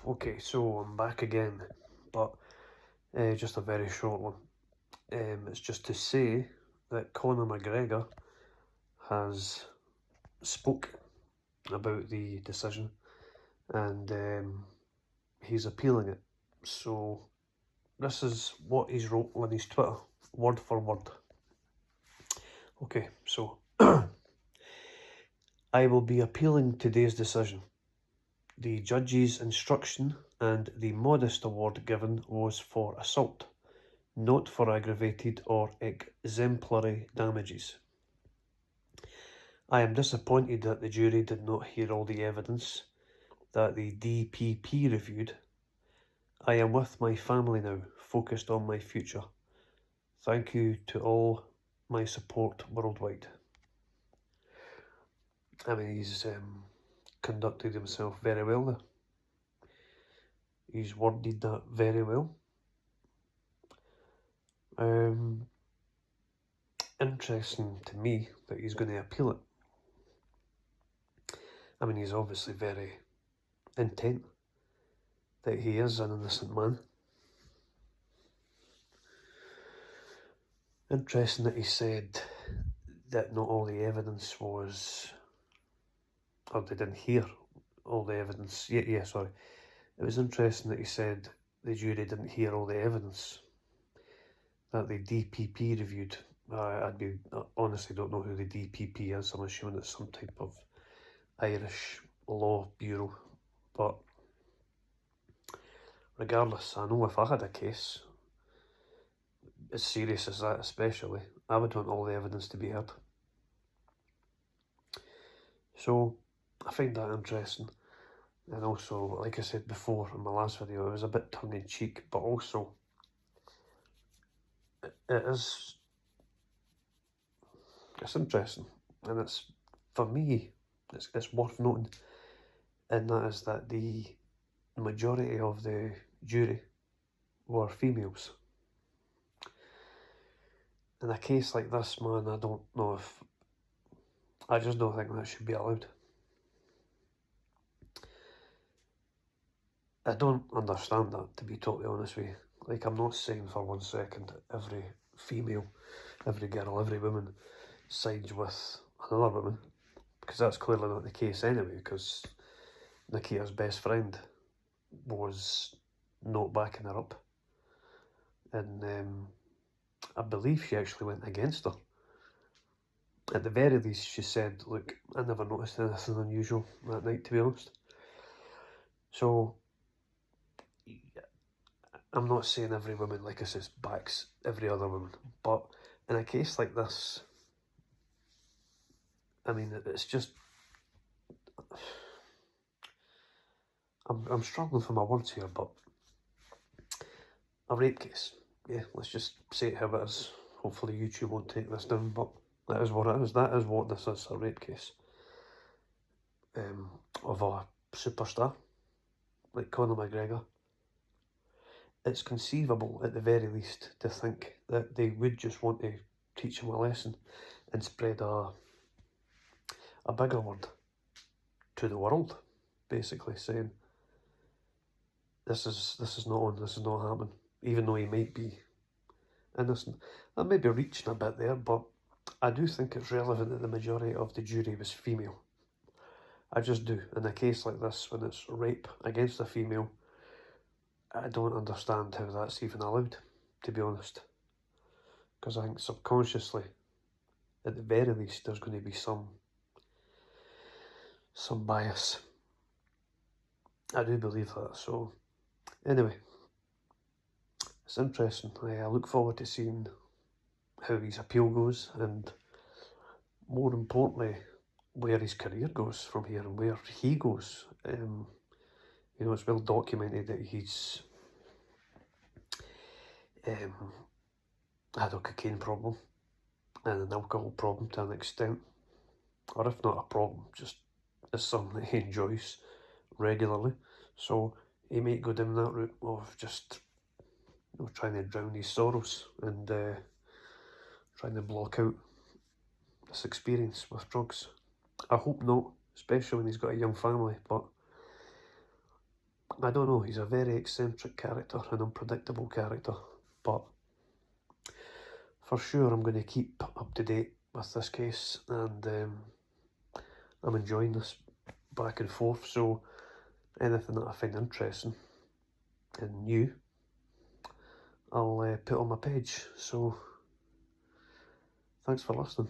Okay, so I'm back again, but just a very short one. It's just to say that Conor McGregor has spoke about the decision and he's appealing it. So this is what he's wrote on his Twitter, word for word. Okay, so I will be appealing today's decision. The judge's instruction and the modest award given was for assault, not for aggravated or exemplary damages. I am disappointed that the jury did not hear all the evidence that the DPP reviewed. I am with my family now, focused on my future. Thank you to all my support worldwide. I mean, he's conducted himself very well there. He's worded that very well. Interesting to me that he's going to appeal it. I mean, he's obviously very intent that he is an innocent man. Interesting that he said that not all the evidence was, or they didn't hear all the evidence. Sorry. It was interesting that he said the jury didn't hear all the evidence that the DPP reviewed. I honestly don't know who the DPP is. I'm assuming it's some type of Irish law bureau. But regardless, I know if I had a case as serious as that especially, I would want all the evidence to be heard. So I find that interesting. And also, like I said before in my last video, it was a bit tongue-in-cheek, but also it's interesting, and it's, for me, it's worth noting, and that is that the majority of the jury were females. In a case like this, man, I just don't think that should be allowed. I don't understand that, to be totally honest with you. Like, I'm not saying for 1 second every female, every girl, every woman sides with another woman, because that's clearly not the case anyway, because Nikita's best friend was not backing her up. And I believe she actually went against her. At the very least, she said, look, I never noticed anything unusual that night, to be honest. So, I'm not saying every woman, like I said, backs every other woman, but in a case like this, I mean, it's just, I'm struggling for my words here, but a rape case, yeah, let's just say it how it is. Hopefully YouTube won't take this down, but that is what it is. That is what this is, a rape case of a superstar like Conor McGregor. It's conceivable, at the very least, to think that they would just want to teach him a lesson and spread a bigger word to the world, basically saying this is not on, this is not happening, even though he might be innocent. That may be reaching a bit there, but I do think it's relevant that the majority of the jury was female. I just do. In a case like this, when it's rape against a female, I don't understand how that's even allowed, to be honest. Because I think subconsciously, at the very least, there's going to be some bias. I do believe that. So, anyway, it's interesting. I look forward to seeing how his appeal goes, and more importantly, where his career goes from here and where he goes. You know, it's well documented that he's had a cocaine problem and an alcohol problem to an extent, or if not a problem, just is something that he enjoys regularly. So he might go down that route of just, you know, trying to drown his sorrows and trying to block out this experience with drugs. I hope not, especially when he's got a young family, but I don't know, he's a very eccentric character, an unpredictable character, but for sure I'm going to keep up to date with this case, and I'm enjoying this back and forth, so anything that I find interesting and new, I'll put on my page. So thanks for listening.